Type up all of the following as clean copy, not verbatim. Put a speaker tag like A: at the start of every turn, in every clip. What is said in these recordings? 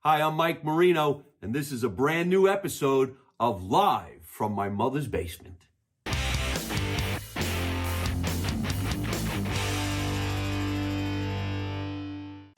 A: Hi, I'm Mike Marino, and this is a brand new episode of Live from My Mother's Basement.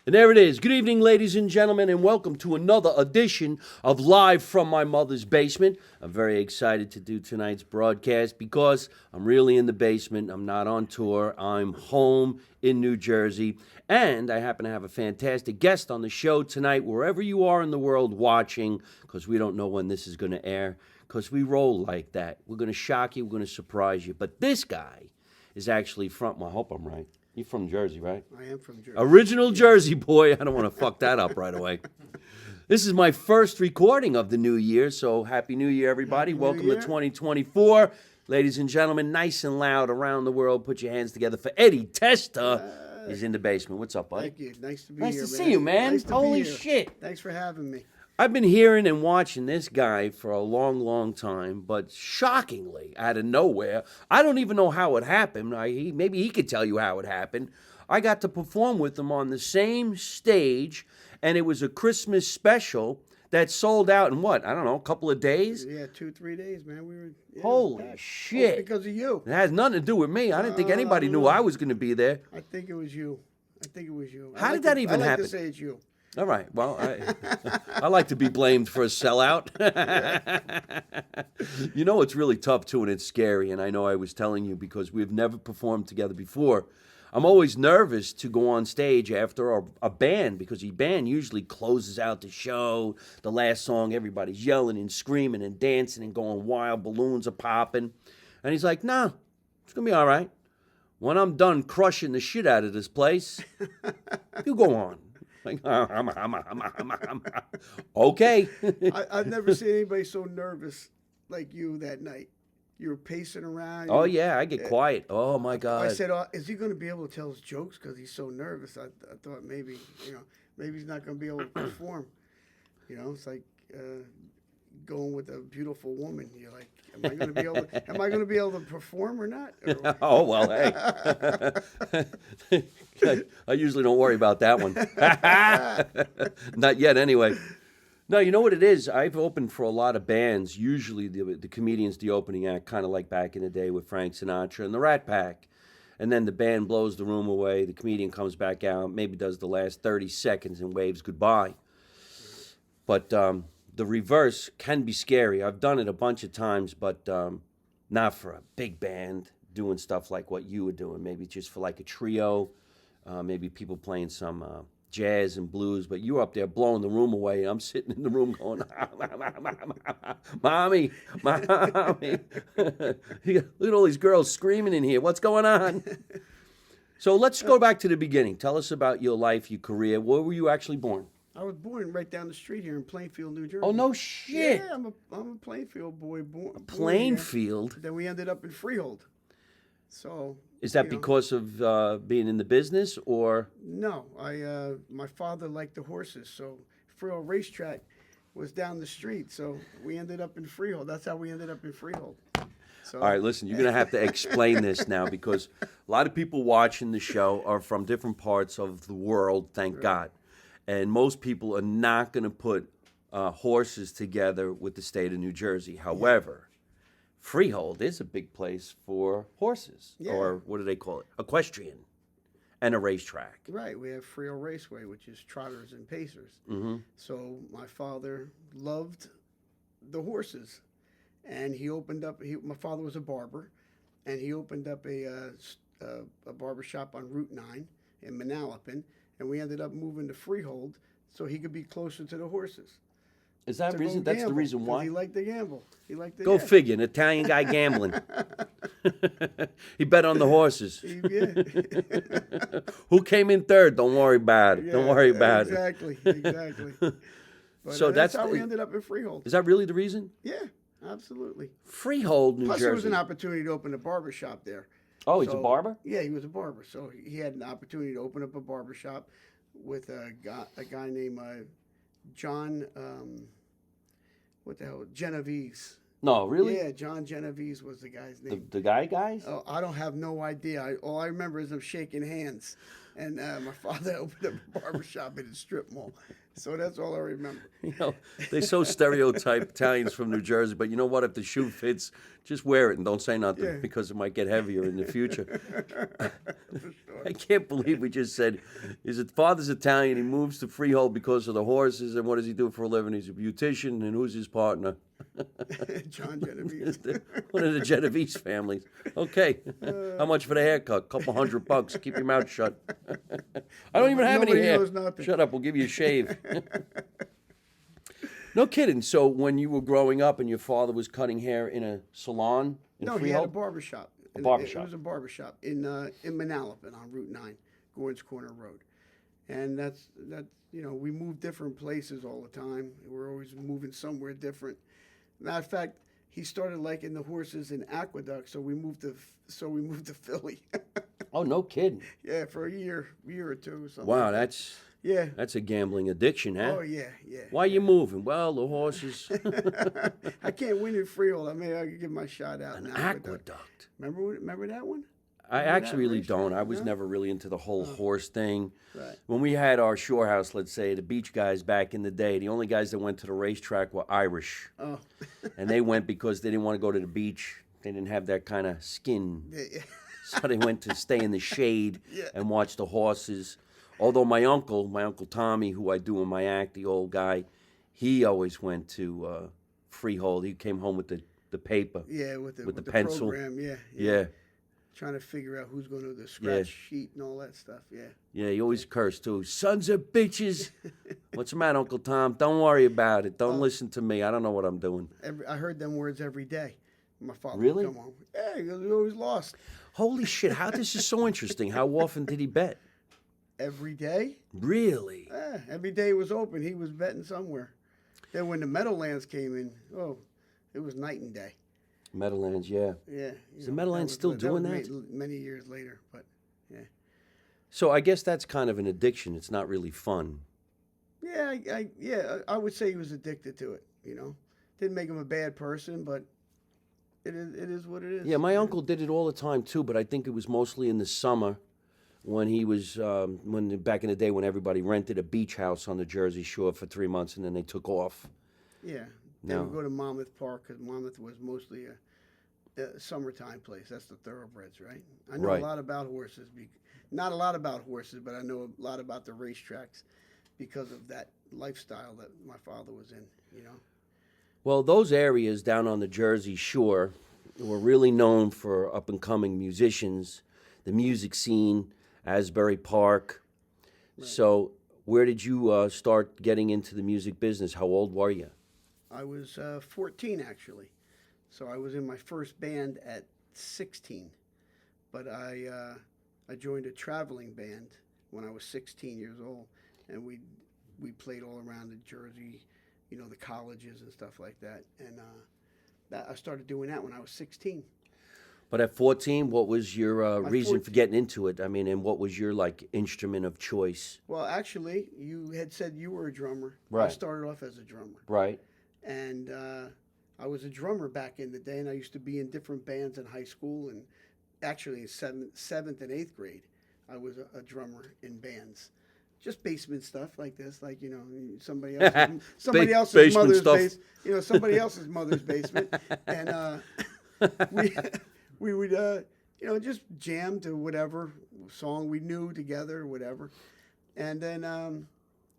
A: And there it is. Good evening, ladies and gentlemen, and welcome to another edition of Live from My Mother's Basement. I'm very excited to do tonight's broadcast because I'm really in the basement. I'm not on tour. I'm home in New Jersey, and I happen to have a fantastic guest on the show tonight, wherever you are in the world watching, because we don't know when this is going to air, because we roll like that. We're going to shock you. We're going to surprise you. But this guy is actually from, well, I hope I'm right. You're from Jersey, right?
B: I am from Jersey.
A: Original Jersey boy. I don't want to fuck that up right away. This is my first recording of the new year, so Happy New Year, everybody. Welcome to 2024. Ladies and gentlemen, nice and loud around the world. Put your hands together for Eddie Testa. He's in the basement. What's up, buddy?
B: Thank you. Nice to be
A: Nice
B: here,
A: to
B: man.
A: see you, man.
B: Nice to
A: Holy
B: be here.
A: shit.
B: Thanks for having me.
A: I've been hearing and watching this guy for a long, long time, but shockingly, out of nowhere, I don't even know how it happened. Maybe he could tell you how it happened. I got to perform with him on the same stage, and it was a Christmas special that sold out in what? I don't know, a couple of days?
B: Yeah, 2-3 days, man. We were. Yeah,
A: Holy shit.
B: All because of you.
A: It has nothing to do with me. I didn't think anybody knew I was going to be there.
B: I think it was you.
A: How did that even
B: happen? I like
A: happen?
B: to say it's you.
A: All right. Well, I like to be blamed for a sellout. You know, it's really tough, too, and it's scary. And I know I was telling you because we've never performed together before. I'm always nervous to go on stage after a band because the band usually closes out the show. The last song, everybody's yelling and screaming and dancing and going wild. Balloons are popping. And he's like, no, it's going to be all right. When I'm done crushing the shit out of this place, you go on. Like, okay.
B: I've never seen anybody so nervous like you that night. You were pacing around.
A: Oh, yeah, I get quiet. Oh, my God.
B: I said, is he going to be able to tell his jokes because he's so nervous? I thought maybe he's not going to be able to perform. It's like going with a beautiful woman. You're like, am I going to be able to perform or not?
A: Oh, well, hey. I usually don't worry about that one. Not yet, anyway. No, you know what it is? I've opened for a lot of bands. Usually the comedian's the opening act, kind of like back in the day with Frank Sinatra and the Rat Pack. And then the band blows the room away. The comedian comes back out, maybe does the last 30 seconds and waves goodbye. But the reverse can be scary. I've done it a bunch of times, but not for a big band doing stuff like what you were doing. Maybe just for like a trio, maybe people playing some jazz and blues, but you were up there blowing the room away. I'm sitting in the room going, mommy. Look at all these girls screaming in here. What's going on? So let's go back to the beginning. Tell us about your life, your career. Where were you actually born?
B: I was born right down the street here in Plainfield, New Jersey.
A: Oh, no shit.
B: Yeah, I'm a Plainfield boy.
A: Plainfield?
B: Then we ended up in Freehold. So
A: is that because of being in the business, or?
B: No, my father liked the horses, so Freehold Racetrack was down the street, so we ended up in Freehold. That's how we ended up in Freehold. So.
A: All right, listen, you're going to have to explain this now because a lot of people watching the show are from different parts of the world, thank God. And most people are not going to put horses together with the state of New Jersey. However, Freehold is a big place for horses, or what do they call it? Equestrian, and a racetrack.
B: Right, we have Freehold Raceway, which is trotters and pacers.
A: Mm-hmm.
B: So my father loved the horses, and he opened up. My father was a barber, and he opened up a barber shop on Route 9 in Manalapan, and we ended up moving to Freehold so he could be closer to the horses.
A: Is that reason? That's the reason why?
B: He liked to gamble.
A: Go figure, an Italian guy gambling. He bet on the horses. Who came in third? Don't worry about it. Don't worry about
B: it. Exactly. But,
A: so
B: that's how we ended up in Freehold.
A: Is that really the reason?
B: Yeah, absolutely.
A: Freehold, New Jersey.
B: Plus, there was an opportunity to open a barber shop there.
A: Oh, he's a barber?
B: Yeah, he was a barber. So he had an opportunity to open up a barber shop with a guy named John, Genovese.
A: No, really?
B: Yeah, John Genovese was the guy's name.
A: The guys?
B: Oh, I don't have no idea. All I remember is them shaking hands. And my father opened up a barbershop in a strip mall. So that's all I remember.
A: You know, they so stereotype Italians from New Jersey, but you know what? If the shoe fits, just wear it and don't say nothing
B: Yeah.
A: because it might get heavier in the future.
B: For sure.
A: I can't believe we just said his father's Italian. He moves to Freehold because of the horses. And what does he do for a living? He's a beautician. And who's his partner?
B: John Genovese.
A: One of the Genovese families. Okay. How much for the haircut? Couple $100. Keep your mouth shut. I don't even have any
B: Nobody
A: hair.
B: knows nothing.
A: Shut up. We'll give you a shave. No kidding. So when you were growing up and your father was cutting hair in a salon in
B: No, he had a
A: Freehold?
B: barber shop.
A: barbershop.
B: It was a barber shop in Manalapan on Route 9, Gordon's Corner Road. And that's we moved different places all the time. We're always moving somewhere different. Matter of fact, he started liking the horses in Aqueduct, so we moved to Philly.
A: Oh, no kidding.
B: Yeah, for a year or two or something.
A: Wow,
B: like that.
A: that's that's a gambling addiction, huh?
B: Oh yeah.
A: Why are you moving? Well, the horses.
B: I can't win in Freehold. I mean, I could give my shot out.
A: An
B: in
A: aqueduct.
B: Remember that one?
A: I
B: Remember
A: actually
B: that
A: really
B: racetrack?
A: don't. I was
B: No?
A: never really into the whole horse thing.
B: Right.
A: When we had our shore house, let's say, the beach guys back in the day, the only guys that went to the racetrack were Irish.
B: Oh.
A: And they went because they didn't want to go to the beach. They didn't have that kind of skin.
B: Yeah.
A: So they went to stay in the shade
B: Yeah.
A: and watch the horses. Although my uncle Tommy, who I do in my act, the old guy, he always went to Freehold. He came home with the paper.
B: Yeah, with the
A: pencil.
B: program, yeah.
A: Yeah.
B: Trying to figure out who's going to the scratch sheet and all that stuff, yeah.
A: Yeah, he always cursed too. Sons of bitches. What's the matter, Uncle Tom? Don't worry about it. Don't listen to me. I don't know what I'm doing.
B: I heard them words every day. My father
A: Really?
B: would come home. Yeah, he goes, we always lost.
A: Holy shit, how this is so interesting. How often did he bet?
B: Every day?
A: Really?
B: Yeah, every day it was open. He was betting somewhere. Then when the Meadowlands came in, it was night and day.
A: Meadowlands, yeah.
B: Yeah.
A: Is the Meadowlands still doing that?
B: Many years later, but yeah.
A: So I guess that's kind of an addiction. It's not really fun.
B: Yeah, I would say he was addicted to it, Didn't make him a bad person, but it is what it is.
A: Yeah, my uncle did it all the time too, but I think it was mostly in the summer when he was, back in the day when everybody rented a beach house on the Jersey Shore for 3 months and then they took off.
B: Yeah. They
A: No.
B: would go to Monmouth Park because Monmouth was mostly a summertime place. That's the thoroughbreds, right? I know
A: Right.
B: a lot about horses. Not a lot about horses, but I know a lot about the racetracks because of that lifestyle that my father was in,
A: Well, those areas down on the Jersey Shore were really known for up-and-coming musicians, the music scene, Asbury Park.
B: Right.
A: So where did you start getting into the music business? How old were you?
B: I was 14, actually. So I was in my first band at 16. But I joined a traveling band when I was 16 years old. And we played all around the Jersey, the colleges and stuff like that. And I started doing that when I was 16.
A: But at 14, what was your reason for
B: 14
A: getting into it? I mean, and what was your, instrument of choice?
B: Well, actually, you had said you were a drummer.
A: Right.
B: I started off as a drummer.
A: Right.
B: And I was a drummer back in the day, and I used to be in different bands in high school, and actually in seventh and eighth grade, I was a drummer in bands. Just basement stuff like this, somebody else's
A: Basement
B: mother's
A: stuff.
B: somebody else's mother's basement, and we would just jam to whatever song we knew together or whatever, and then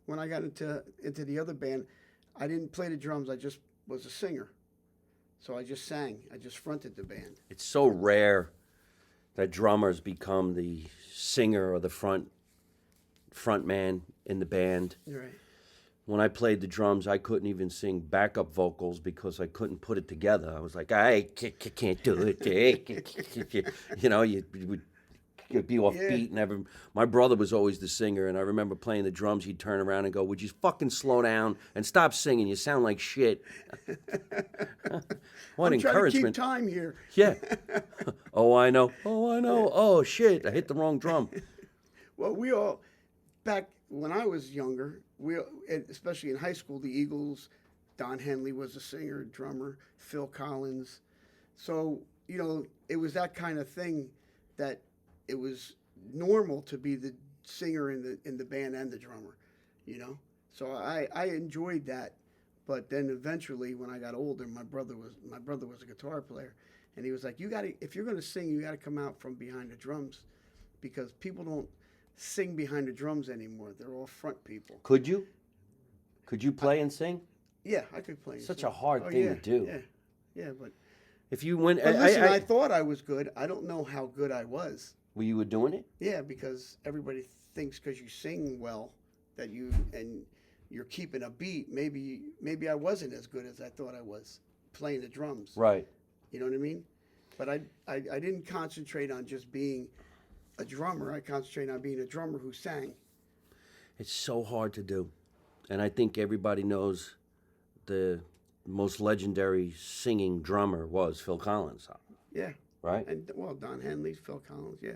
B: when I got into the other band, I didn't play the drums. I just was a singer, so I just sang. I just fronted the band.
A: It's so rare that drummers become the singer or the front man in the band.
B: Right.
A: When I played the drums, I couldn't even sing backup vocals because I couldn't put it together. I was like, I can't do it. You'd be off beat. And my brother was always the singer, and I remember playing the drums. He'd turn around and go, "Would you fucking slow down and stop singing? You sound like shit." What
B: I'm trying to
A: encouragement.
B: keep time here.
A: Yeah. Oh, I know. Oh, shit. I hit the wrong drum.
B: Well, we all, back when I was younger, especially in high school, the Eagles, Don Henley was a singer, drummer, Phil Collins. So, it was that kind of thing that it was normal to be the singer in the band and the drummer, So I enjoyed that. But then eventually, when I got older, my brother was a guitar player, and he was like, "You got to if you're going to sing, you got to come out from behind the drums, because people don't sing behind the drums anymore. They're all front people."
A: Could you? Could you play and sing?
B: Yeah, I could play.
A: Such a hard thing to do.
B: Yeah, but
A: If you went,
B: listen, I thought I was good. I don't know how good I was.
A: well, you were doing it.
B: Yeah, because everybody thinks because you sing well that you're keeping a beat. Maybe I wasn't as good as I thought I was playing the drums.
A: Right.
B: You know what I mean? But I didn't concentrate on just being a drummer. I concentrated on being a drummer who sang.
A: It's so hard to do, and I think everybody knows the most legendary singing drummer was Phil Collins.
B: Yeah.
A: Right.
B: And well, Don Henley, Phil Collins, yeah.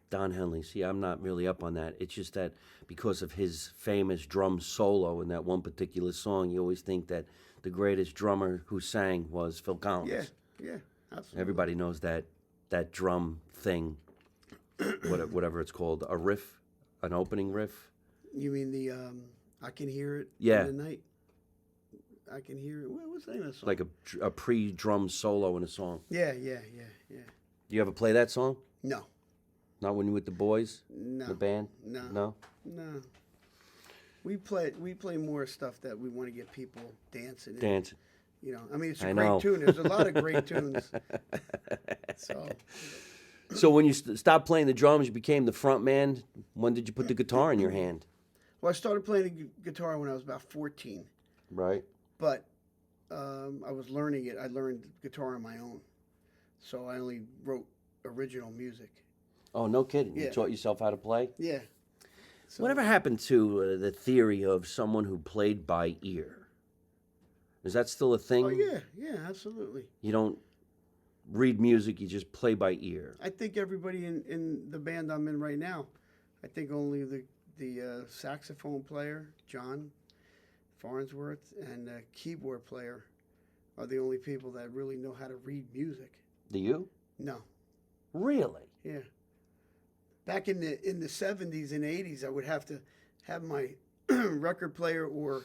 A: Don Henley. See, I'm not really up on that. It's just that because of his famous drum solo in that one particular song, you always think that the greatest drummer who sang was Phil Collins.
B: Yeah, absolutely.
A: Everybody knows that drum thing, whatever it's called, a riff, an opening riff.
B: You mean the I Can Hear It
A: Yeah.
B: in the Night? I Can Hear It. What's the name of the song?
A: Like a pre-drum solo in a song.
B: Yeah.
A: Do you ever play that song?
B: No.
A: Not when you were with the boys?
B: No.
A: The band?
B: No. We play more stuff that we want to get people dancing.
A: Dancing.
B: You know, I mean, it's a
A: I
B: great
A: know.
B: tune. There's a lot of great tunes.
A: So when you stopped playing the drums, you became the front man. When did you put the guitar in your hand?
B: Well, I started playing the guitar when I was about 14.
A: Right.
B: But I was learning it. I learned guitar on my own. So I only wrote original music.
A: Oh, no kidding.
B: Yeah.
A: You taught yourself how to play?
B: Yeah. So,
A: Whatever happened to the theory of someone who played by ear? Is that still a thing?
B: Oh, yeah, absolutely.
A: You don't read music, you just play by ear.
B: I think everybody in the band I'm in right now, I think only the saxophone player, John Farnsworth, and the keyboard player are the only people that really know how to read music.
A: Do you?
B: No.
A: Really?
B: Yeah. Back in the 70s and 80s, I would have to have my record player or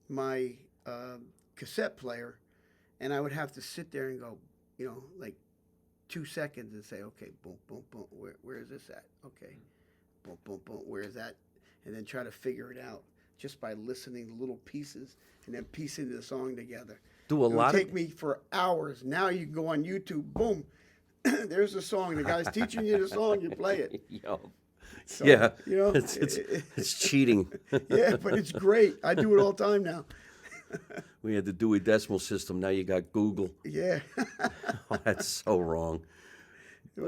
B: my cassette player, and I would have to sit there and go, like 2 seconds and say, okay, boom, boom, boom, where is this at? Okay, boom, boom, boom, where is that? And then try to figure it out just by listening to little pieces and then piecing the song together. It would take me for hours. Now you can go on YouTube, boom, there's the song. The guy's teaching you the song, you play it.
A: Yo.
B: So,
A: Yeah,
B: you know,
A: it's cheating.
B: Yeah, but it's great. I do it all the time now.
A: We had the Dewey Decimal System. Now you got Google.
B: Yeah.
A: Oh, that's so wrong.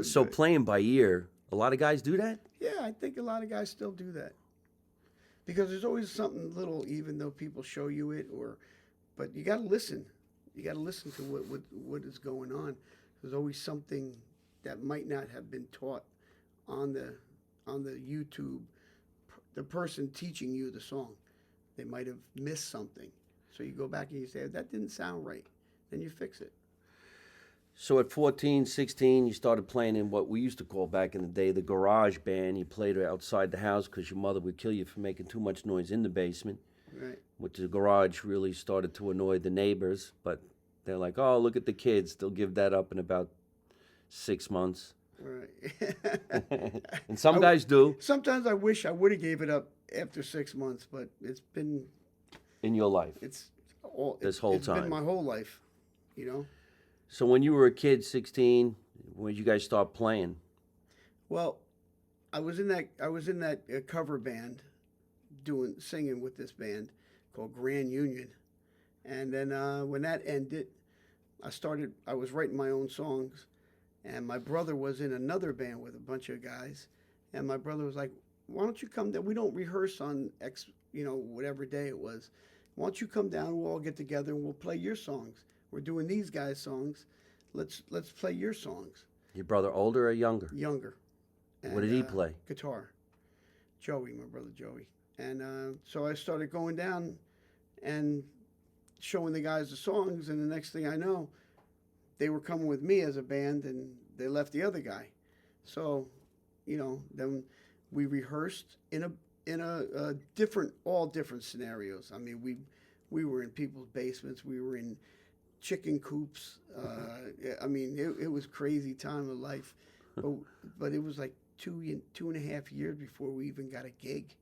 B: So
A: playing by ear, a lot of guys do that?
B: yeah, I think a lot of guys still do that because there's always something little, even though people show you it, but you got to listen. You got to listen to what is going on. There's always something that might not have been taught on the YouTube. The person teaching you the song, they might have missed something. So you go back and you say, that didn't sound right. Then you fix it.
A: So at 14, 16, you started playing in what we used to call back in the day the garage band. You played outside the house because your mother would kill you for making too much noise in the basement.
B: Right.
A: Which the garage really started to annoy the neighbors. But they're like, oh, look at the kids. They'll give that up in about 6 months.
B: Right.
A: And some guys do.
B: Sometimes I wish I would have gave it up after 6 months, but it's been...
A: In your life?
B: It's all...
A: This whole
B: It's
A: time?
B: been my whole life, you know?
A: So when you were a kid, 16, when did you guys start playing?
B: Well, I was in that cover band singing with this band called Grand Union. And then when that ended, I was writing my own songs, and my brother was in another band with a bunch of guys, and my brother was like, why don't you come down? We don't rehearse on whatever day it was. Why don't you come down and we'll all get together and we'll play your songs. We're doing these guys' songs. Let's play your songs.
A: Your brother older or younger?
B: Younger.
A: What did he play?
B: Guitar. Joey, my brother Joey. And so I started going down and showing the guys the songs, and the next thing I know, they were coming with me as a band, and they left the other guy. So, then we rehearsed in in a different, all different scenarios. I mean, we were in people's basements. We were in chicken coops. I mean, it was crazy time of life, but it was like 2.5 years before we even got a gig.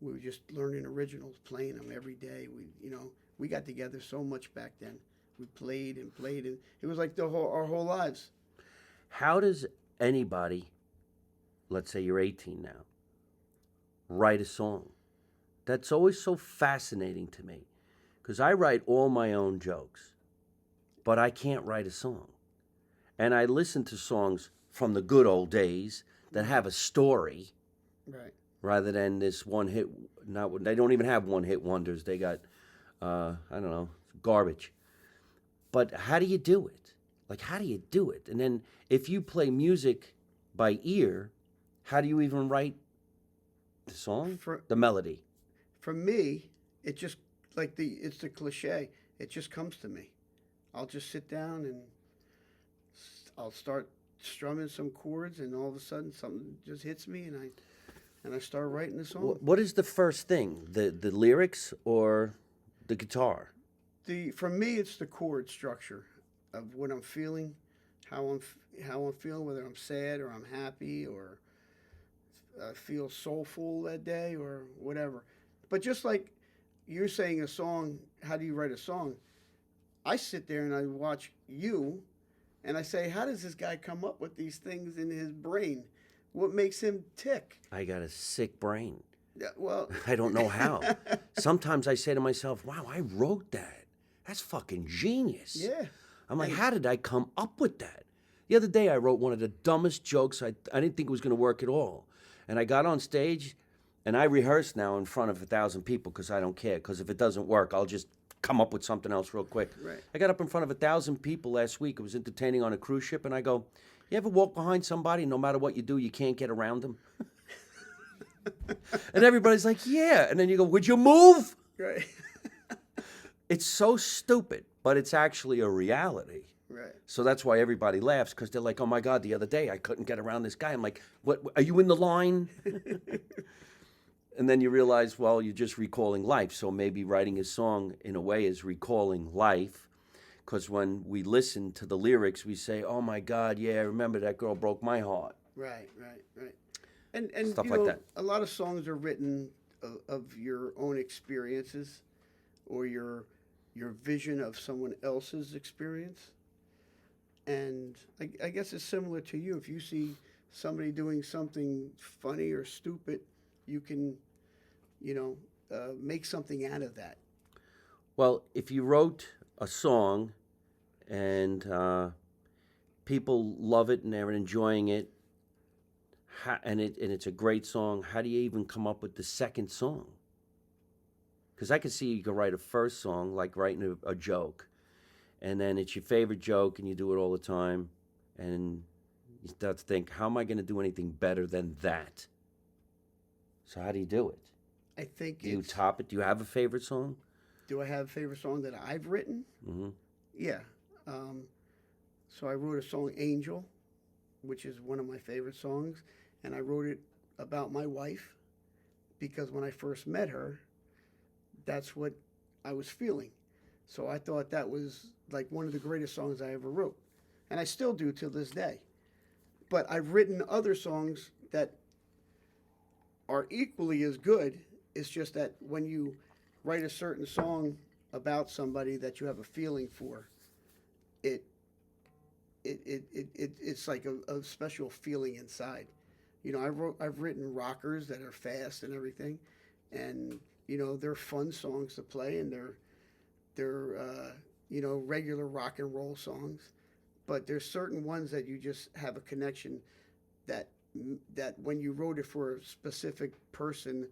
B: We were just learning originals, playing them every day. We got together so much back then. We played and played, and it was like our whole lives.
A: How does anybody, let's say you're 18 now, write a song? That's always so fascinating to me, because I write all my own jokes, but I can't write a song. And I listen to songs from the good old days that have a story,
B: Right.
A: rather than this one hit. They don't even have one hit wonders. They got, I don't know, garbage. But how do you do it? Like, how do you do it? And then if you play music by ear, how do you even write the song? The melody.
B: For me, it just it's the cliche. It just comes to me. I'll just sit down and I'll start strumming some chords, and all of a sudden something just hits me, and I start writing the song.
A: What is the first thing? The lyrics or the guitar?
B: For me, it's the chord structure of what I'm feeling, how I'm feeling, whether I'm sad or I'm happy or I feel soulful that day or whatever. But just like you're saying a song, how do you write a song? I sit there and I watch you, and I say, how does this guy come up with these things in his brain? What makes him tick?
A: I got a sick brain.
B: Yeah, well,
A: I don't know how. Sometimes I say to myself, wow, I wrote that. That's fucking genius.
B: Yeah.
A: I'm like, how did I come up with that? The other day I wrote one of the dumbest jokes. I didn't think it was going to work at all. And I got on stage, and I rehearse now in front of 1,000 people because I don't care. Because if it doesn't work, I'll just come up with something else real quick.
B: Right.
A: I got up in front of 1,000 people last week. I was entertaining on a cruise ship, and I go, you ever walk behind somebody, no matter what you do, you can't get around them? And everybody's like, yeah. And then you go, would you move?
B: Right.
A: It's so stupid, but it's actually a reality.
B: Right.
A: So that's why everybody laughs, because they're like, oh my God, the other day I couldn't get around this guy. I'm like, what, are you in the line? And then you realize, well, you're just recalling life. So maybe writing a song in a way is recalling life, because when we listen to the lyrics, we say, oh my God, yeah, remember that girl broke my heart.
B: Right. And
A: Stuff like that.
B: A lot of songs are written of your own experiences or your vision of someone else's experience. And I guess it's similar to you. If you see somebody doing something funny or stupid, you can, make something out of that.
A: Well, if you wrote a song and people love it and they're enjoying it, and it's a great song, how do you even come up with the second song? Because I can see you can write a first song, like writing a joke, and then it's your favorite joke and you do it all the time, and you start to think, how am I going to do anything better than that? So how do you do it?
B: I think
A: Do you top it? Do you have a favorite song?
B: Do I have a favorite song that I've written?
A: Mm-hmm.
B: Yeah. So I wrote a song, Angel, which is one of my favorite songs, and I wrote it about my wife because when I first met her, that's what I was feeling. So I thought that was like one of the greatest songs I ever wrote, and I still do till this day. But I've written other songs that are equally as good. It's just that when you write a certain song about somebody that you have a feeling for, it's like a special feeling inside. I've written rockers that are fast and everything, and they're fun songs to play, and they're regular rock and roll songs. But there's certain ones that you just have a connection that when you wrote it for a specific person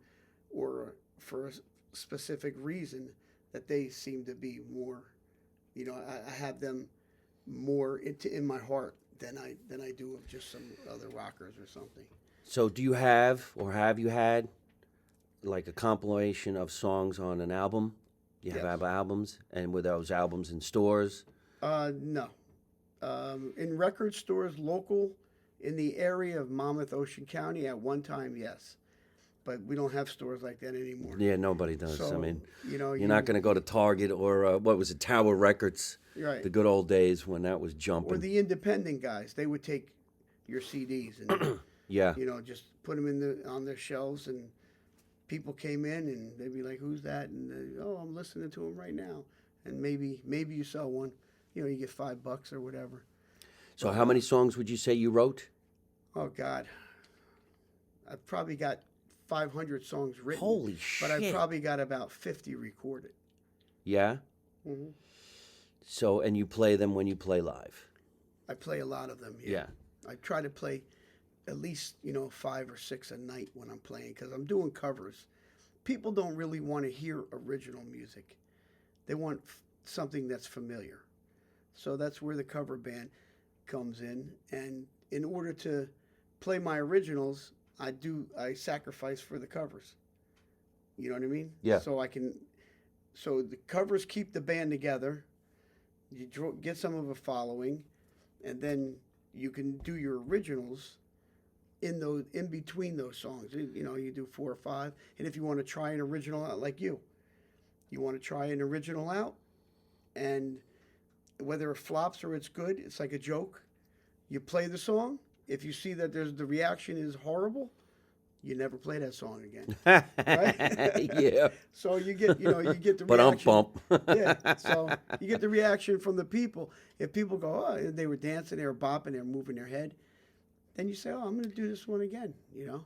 B: or for a specific reason, that they seem to be more, I have them more in my heart than I do of just some other rockers or something.
A: So do you have, or have you had, like a compilation of songs on an album? You have
B: Yes.
A: albums, and were those albums in stores?
B: No. In record stores, local, in the area of Monmouth, Ocean County, at one time, yes. but we don't have stores like that anymore.
A: Yeah, nobody does.
B: So,
A: I mean,
B: you know,
A: you're not going to go to Target or what was it, Tower Records,
B: right.
A: the good old days when that was
B: Or
A: jumping.
B: the independent guys, they would take your CDs and
A: Yeah.
B: you know, just put them on their shelves, and people came in and they'd be like, "Who's that?" And oh, I'm listening to him right now. And maybe you sell one, you know, you get $5 or whatever.
A: So how many songs would you say you wrote?
B: Oh God, I've probably got 500 songs written.
A: Holy shit!
B: But I've probably got about 50 recorded.
A: Yeah.
B: Hmm.
A: So and you play them when you play live.
B: I play a lot of them.
A: Yeah.
B: I try to play at least, you know, 5 or 6 a night when I'm playing, because I'm doing covers. People don't really want to hear original music. They want something that's familiar. So that's where the cover band comes in. And in order to play my originals, I sacrifice for the covers. You know what I mean?
A: Yeah.
B: So the covers keep the band together. You get some of a following, and then you can do your originals in between those songs. You know, you do 4 or 5, and if you want to try an original out, like you want to try an original out, and whether it flops or it's good, it's like a joke. You play the song. If you see that the reaction is horrible, you never play that song again. Right?
A: Yeah.
B: So you get the reaction.
A: But I'm bump.
B: Yeah. So you get the reaction from the people. If people go, oh, they were dancing, they were bopping, they were moving their head, then you say, oh, I'm going to do this one again. You know.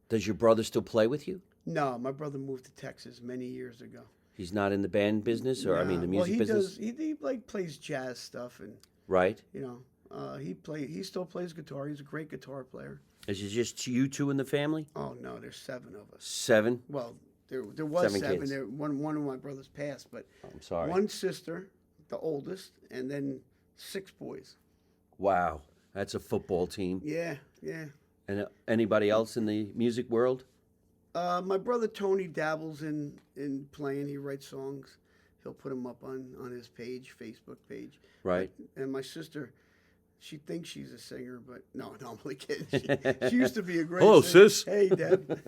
A: Does your brother still play with you?
B: No, my brother moved to Texas many years ago.
A: He's not in the band business, or I mean the music business.
B: He like plays jazz stuff, and
A: Right.
B: you know, he still plays guitar. He's a great guitar player.
A: Is it just you two in the family?
B: Oh no, there's 7 of us.
A: 7?
B: Well, there was 7.
A: kids.
B: One of my brothers passed, but
A: I'm sorry.
B: one sister, the oldest, and then 6 boys.
A: Wow, that's a football team.
B: Yeah.
A: And anybody else in the music world?
B: My brother Tony dabbles in playing. He writes songs. He'll put them up on his page, Facebook page.
A: Right.
B: And my sister, she thinks she's a singer, but no, I'm only kidding. She used to be a great
A: Hello,
B: singer.
A: sis.
B: Hey, Deb.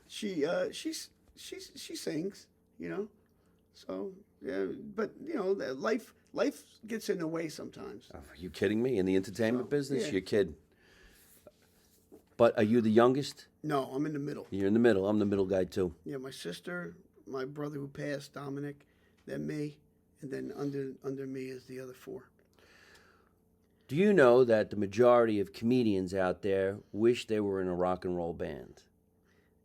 B: She sings, you know. So yeah, but you know, life gets in the way sometimes.
A: Are you kidding me? In the entertainment business,
B: yeah.
A: you're kidding. But are you the youngest?
B: No, I'm in the middle.
A: You're in the middle. I'm the middle guy too.
B: Yeah, my sister, my brother who passed, Dominic, then me, and then under me is the other 4.
A: Do you know that the majority of comedians out there wish they were in a rock and roll band?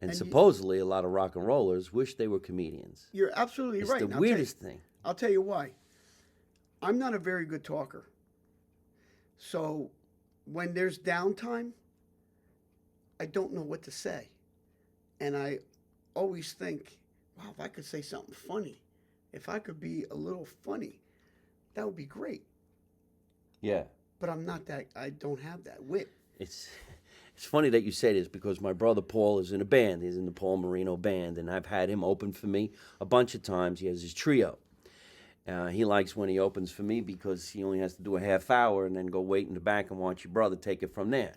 A: And supposedly a lot of rock and rollers wish they were comedians.
B: You're absolutely
A: It's
B: right.
A: the weirdest thing.
B: I'll tell you why. I'm not a very good talker. So when there's downtime, I don't know what to say. And I always think, wow, if I could say something funny, if I could be a little funny, that would be great.
A: Yeah.
B: But I'm not that, I don't have that wit.
A: It's funny that you say this because my brother Paul is in a band. He's in the Paul Marino band, and I've had him open for me a bunch of times. He has his trio. He likes when he opens for me because he only has to do a half hour and then go wait in the back and watch your brother take it from there.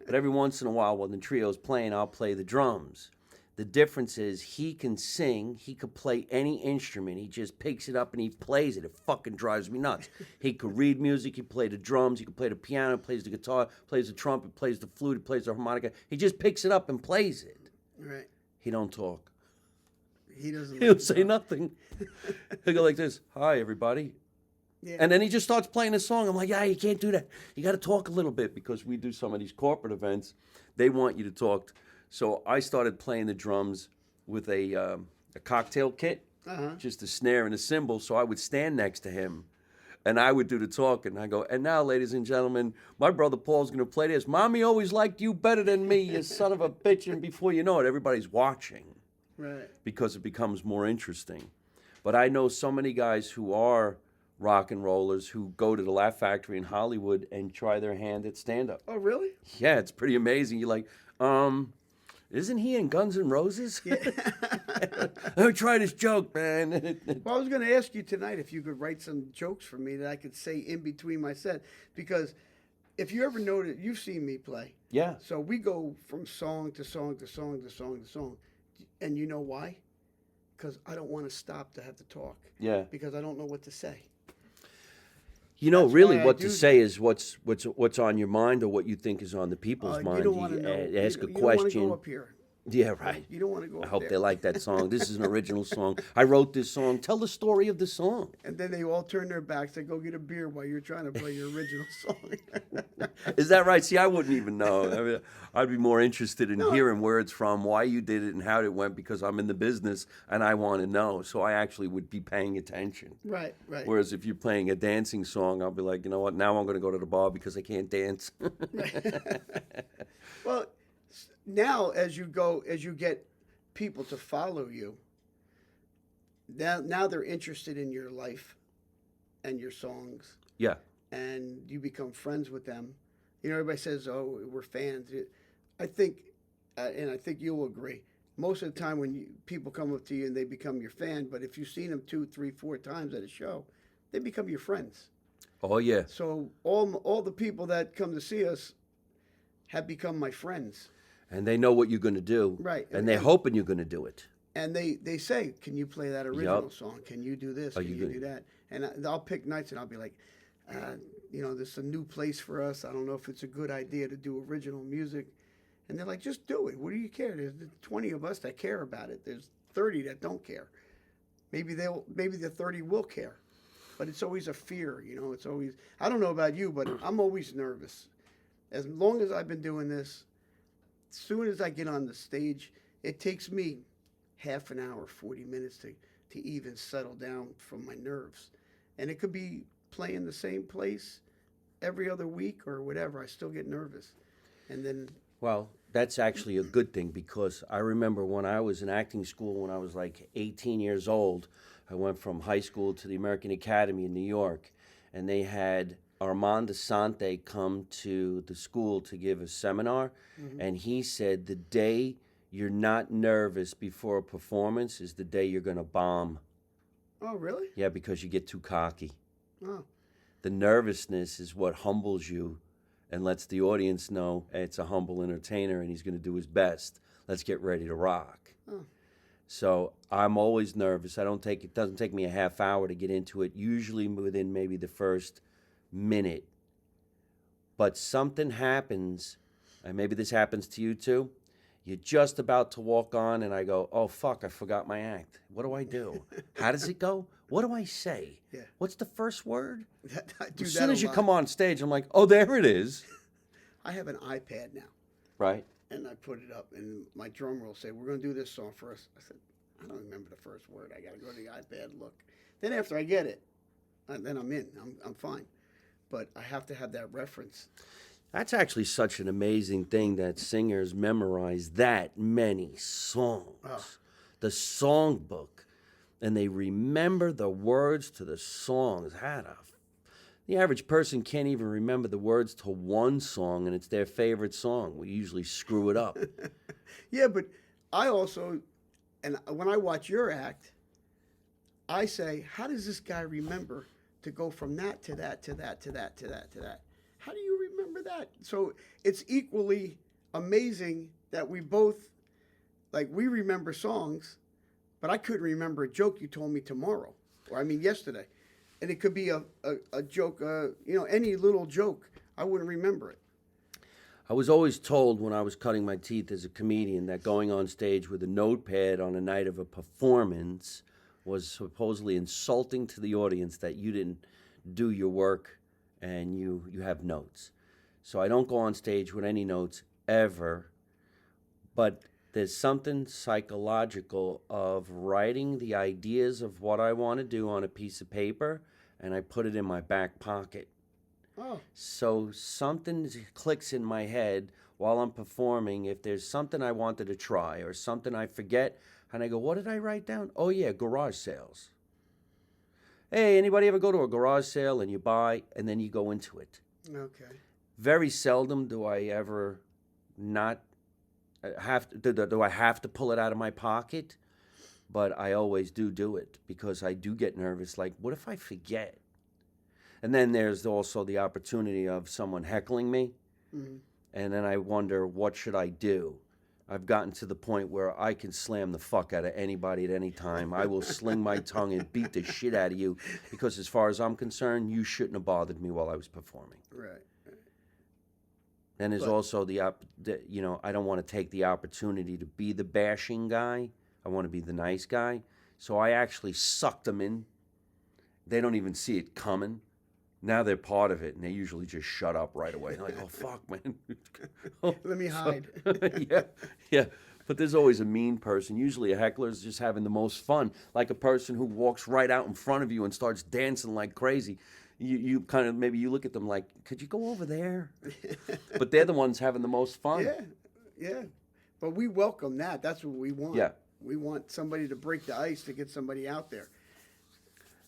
A: But every once in a while, when the trio's playing, I'll play the drums. The difference is he can sing, he could play any instrument. He just picks it up and he plays it. It fucking drives me nuts. He could read music, he play the drums, he could play the piano, plays the guitar, plays the trumpet, plays the flute, plays the harmonica. He just picks it up and plays it.
B: Right.
A: He don't talk.
B: He doesn't.
A: He'll say nothing. He'll go like this, hi, everybody.
B: Yeah.
A: And then he just starts playing a song. I'm like, yeah, you can't do that. You got to talk a little bit because we do some of these corporate events. They want you to talk. So I started playing the drums with a cocktail kit, just a snare and a cymbal. So I would stand next to him, and I would do the talking. I go, and now, ladies and gentlemen, my brother Paul's going to play this. Mommy always liked you better than me, you son of a bitch. And before you know it, everybody's watching.
B: Right.
A: Because it becomes more interesting. But I know so many guys who are rock and rollers who go to the Laugh Factory in Hollywood and try their hand at stand-up.
B: Oh, really?
A: Yeah, it's pretty amazing. You're like, isn't he in Guns N' Roses?
B: Yeah.
A: Let me try this joke, man.
B: Well, I was going to ask you tonight if you could write some jokes for me that I could say in between my set, because if you ever notice, you've seen me play.
A: Yeah.
B: So we go from song to song to song to song to song. And you know why? Because I don't want to stop to have to talk.
A: Yeah.
B: Because I don't know what to say.
A: You know,
B: That's
A: really,
B: why I
A: what
B: do
A: to
B: that.
A: say is what's on your mind or what you think is on the people's mind.
B: You don't want to know.
A: Ask a
B: you don't want to
A: question.
B: go up here.
A: Yeah, right.
B: You don't want to go
A: I
B: up
A: hope
B: there.
A: they like that song. This is an original song. I wrote this song. Tell the story of the song.
B: And then they all turn their backs. They go get a beer while you're trying to play your original song.
A: Is that right? See, I wouldn't even know. I mean, I'd be more interested in
B: No.
A: hearing where it's from, why you did it, and how it went because I'm in the business and I want to know. So I actually would be paying attention.
B: Right, right.
A: Whereas if you're playing a dancing song, I'll be like, you know what? Now I'm going to go to the bar because I can't dance.
B: Well, now as you get people to follow you, now they're interested in your life and your songs,
A: Yeah.
B: and you become friends with them. You know, everybody says, "Oh, we're fans." I think, and I think you'll agree. Most of the time, when people come up to you and they become your fan, but if you've seen them 2, 3, 4 times at a show, they become your friends.
A: Oh, yeah.
B: So all the people that come to see us have become my friends.
A: And they know what you're going to do.
B: Right.
A: And they're hoping you're going to do it.
B: And they say, "Can you play that original song? Can you do this?
A: Are
B: Can
A: you
B: you
A: good?
B: do that?" And I'll pick nights and I'll be like, this is a new place for us. I don't know if it's a good idea to do original music. And they're like, "Just do it. What do you care? There's 20 of us that care about it. There's 30 that don't care. Maybe the 30 will care." But it's always a fear, It's always, I don't know about you, but I'm always nervous. As long as I've been doing this, as soon as I get on the stage, it takes me half an hour, 40 minutes to even settle down from my nerves. And it could be playing the same place every other week or whatever. I still get nervous. And then,
A: Well, that's actually a good thing because I remember when I was in acting school when I was like 18 years old, I went from high school to the American Academy in New York, and they had Armand Asante come to the school to give a seminar, and he said the day you're not nervous before a performance is the day you're going to bomb.
B: oh, really?
A: Yeah, because you get too cocky.
B: Oh,
A: The nervousness is what humbles you and lets the audience know hey, it's a humble entertainer and he's going to do his best. Let's get ready to rock.
B: Oh.
A: So I'm always nervous. It doesn't take me a half hour to get into it, usually within maybe the first minute. But something happens, and maybe this happens to you too. You're just about to walk on, and I go, oh, fuck, I forgot my act. What do I do? How does it go? What do I say?
B: Yeah.
A: What's the first word?
B: I do
A: As
B: that
A: soon
B: a
A: as you
B: lot.
A: come on stage, I'm like, oh, there it is.
B: I have an iPad now.
A: Right?
B: And I put it up, and my drummer will say, "We're going to do this song first." I said, "I don't remember the first word. I got to go to the iPad, look." Then after I get it, then I'm in. I'm fine. But I have to have that reference.
A: That's actually such an amazing thing that singers memorize that many songs.
B: Oh.
A: The songbook. And they remember the words to the songs. The average person can't even remember the words to one song, and it's their favorite song. We usually screw it up.
B: Yeah, but I also, and when I watch your act, I say, how does this guy remember to go from that to that to that to that to that to that? How do you remember that? So it's equally amazing that we both, we remember songs, but I couldn't remember a joke you told me tomorrow, yesterday. And it could be a joke, any little joke. I wouldn't remember it.
A: I was always told when I was cutting my teeth as a comedian that going on stage with a notepad on a night of a performance was supposedly insulting to the audience that you didn't do your work and you have notes. So I don't go on stage with any notes ever, but there's something psychological of writing the ideas of what I want to do on a piece of paper, and I put it in my back pocket.
B: Oh.
A: So something clicks in my head while I'm performing. If there's something I wanted to try or something I forget, and I go, what did I write down? Oh, yeah, garage sales. Hey, anybody ever go to a garage sale and you buy and then you go into it?
B: Okay.
A: Very seldom do I ever not do I have to pull it out of my pocket, but I always do it because I do get nervous. Like, what if I forget? And then there's also the opportunity of someone heckling me, and then I wonder, what should I do? I've gotten to the point where I can slam the fuck out of anybody at any time. I will sling my tongue and beat the shit out of you, because as far as I'm concerned, you shouldn't have bothered me while I was performing.
B: Right.
A: And there's also you know, I don't want to take the opportunity to be the bashing guy. I want to be the nice guy. So I actually suck them in. They don't even see it coming. Now they're part of it, and they usually just shut up right away. They're like, oh, fuck, man.
B: Let me hide.
A: Yeah. But there's always a mean person. Usually a heckler is just having the most fun, like a person who walks right out in front of you and starts dancing like crazy. You kind of, maybe you look at them like, could you go over there? But they're the ones having the most fun.
B: Yeah. But we welcome that. That's what we want.
A: Yeah.
B: We want somebody to break the ice to get somebody out there.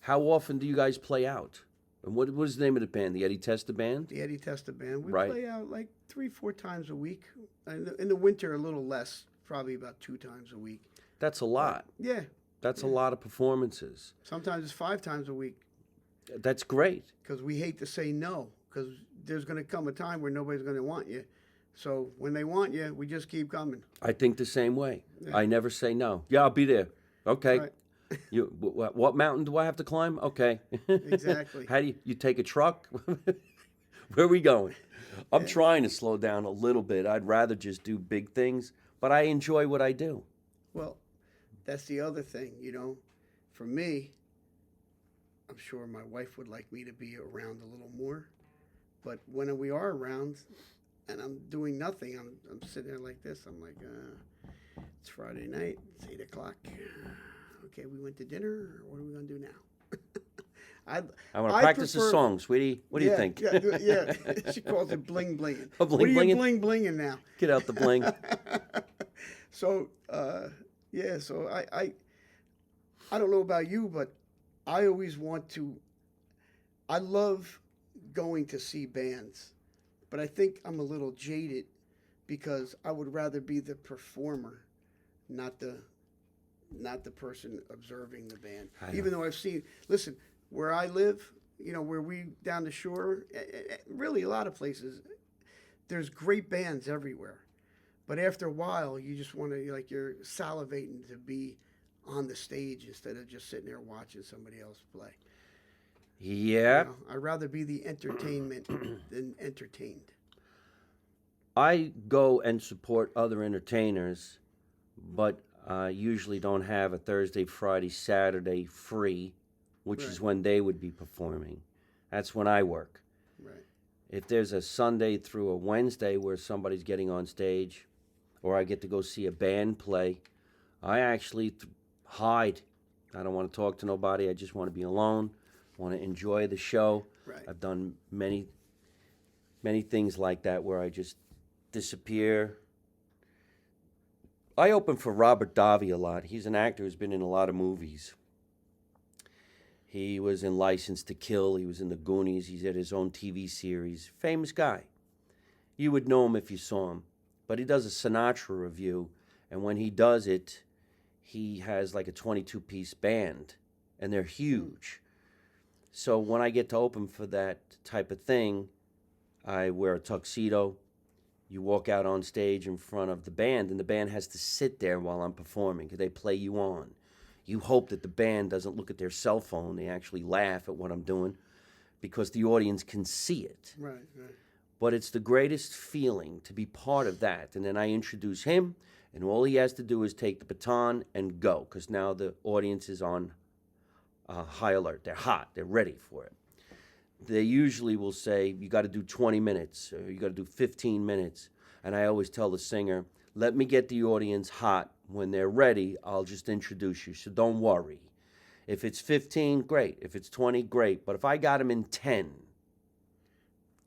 A: How often do you guys play out? And what is the name of the band? The Eddie Testa Band?
B: The Eddie Testa Band. We
A: Right.
B: play out like 3-4 times a week. In the winter, a little less, probably about 2 times a week.
A: That's a lot.
B: Yeah.
A: That's a lot of performances.
B: Sometimes it's 5 times a week.
A: That's great.
B: Because we hate to say no, because there's going to come a time where nobody's going to want you. So when they want you, we just keep coming.
A: I think the same way. I never say no. Yeah, I'll be there. Okay.
B: Right.
A: What mountain do I have to climb? Okay.
B: Exactly.
A: How do you take a truck? Where are we going? I'm trying to slow down a little bit. I'd rather just do big things, but I enjoy what I do.
B: Well, that's the other thing, you know. For me, I'm sure my wife would like me to be around a little more. But when we are around and I'm doing nothing, I'm sitting there like this. I'm like, it's Friday night. It's 8 o'clock. Okay, we went to dinner. What are we going to do now?
A: I want to practice a song, sweetie. What do you think?
B: Yeah. She calls it bling blinging.
A: Oh, bling
B: what are you
A: blinging?
B: bling blinging now?
A: Get out the bling.
B: So, so I don't know about you, but I always I love going to see bands, but I think I'm a little jaded because I would rather be the performer, not the person observing the band. Even though I've seen, listen, where I live, you know, where we down the shore, really a lot of places, there's great bands everywhere. But after a while, you just want to, like, you're salivating to be on the stage instead of just sitting there watching somebody else play.
A: Yeah.
B: You know, I'd rather be the entertainment than entertained.
A: I go and support other entertainers, but usually don't have a Thursday, Friday, Saturday free, which is when they would be performing. That's when I work.
B: Right.
A: If there's a Sunday through a Wednesday where somebody's getting on stage, or I get to go see a band play, I actually hide. I don't want to talk to nobody. I just want to be alone. I want to enjoy the show.
B: Right.
A: I've done many things like that where I just disappear. I open for Robert Davi a lot. He's an actor who's been in a lot of movies. He was in License to Kill. He was in The Goonies. He's had his own TV series. Famous guy. You would know him if you saw him. But he does a Sinatra review, and when he does it, he has like a 22-piece band, and they're huge. So when I get to open for that type of thing, I wear a tuxedo. You walk out on stage in front of the band, and the band has to sit there while I'm performing because they play you on. You hope that the band doesn't look at their cell phone. They actually laugh at what I'm doing because the audience can see it.
B: Right.
A: But it's the greatest feeling to be part of that. And then I introduce him, and all he has to do is take the baton and go, because now the audience is on high alert. They're hot. They're ready for it. They usually will say, you got to do 20 minutes, or you got to do 15 minutes. And I always tell the singer, let me get the audience hot. When they're ready, I'll just introduce you, so don't worry. If it's 15, great. If it's 20, great. But if I got them in 10,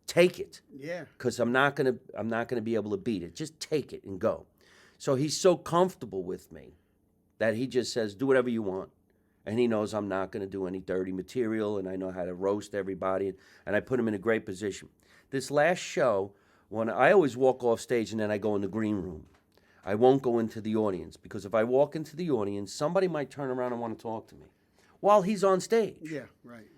A: take it.
B: Yeah.
A: Because I'm not gonna be able to beat it. Just take it and go. So he's so comfortable with me that he just says, do whatever you want. And he knows I'm not gonna do any dirty material, and I know how to roast everybody, and I put him in a great position. This last show, when I always walk off stage and then I go in the green room. I won't go into the audience, because if I walk into the audience, somebody might turn around and want to talk to me while he's on stage.
B: Yeah, right.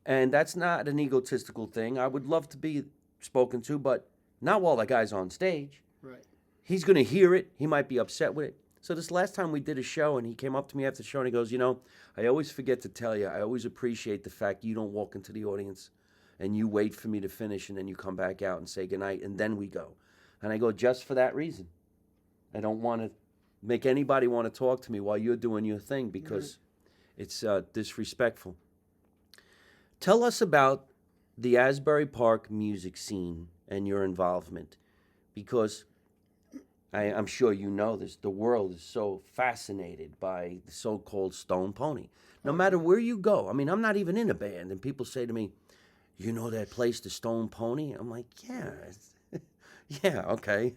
A: And that's not an egotistical thing. I would love to be spoken to, but not while the guy's on stage.
B: Right.
A: He's going to hear it. He might be upset with it. So this last time we did a show, and he came up to me after the show, and he goes, I always forget to tell you, I always appreciate the fact you don't walk into the audience and you wait for me to finish, and then you come back out and say goodnight, and then we go. And I go, just for that reason. I don't want to make anybody want to talk to me while you're doing your thing, because it's disrespectful. Tell us about the Asbury Park music scene and your involvement, because I'm sure you know this. The world is so fascinated by the so-called Stone Pony. No matter where you go, I mean, I'm not even in a band, and people say to me, "You know that place, the Stone Pony?" I'm like, "Yeah, yeah, okay."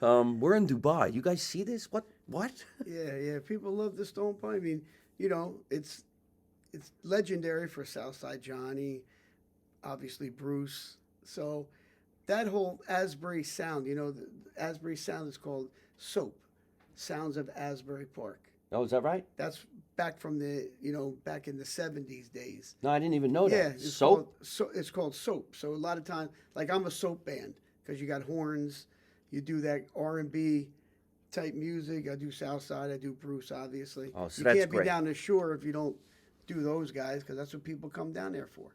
A: We're in Dubai. You guys see this? What?
B: Yeah. People love the Stone Pony. I mean, it's legendary for Southside Johnny, obviously Bruce. So that whole Asbury sound, the Asbury sound is called SOAP, Sounds of Asbury Park.
A: Oh, is that right?
B: That's back from back in the 70s days.
A: No, I didn't even know that.
B: Yeah, it's called SOAP. So a lot of times, like I'm a soap band because you got horns, you do that R&B type music. I do Southside, I do Bruce, obviously.
A: Oh, so
B: you
A: that's
B: can't
A: great.
B: be down the shore if you don't do those guys because that's what people come down there for.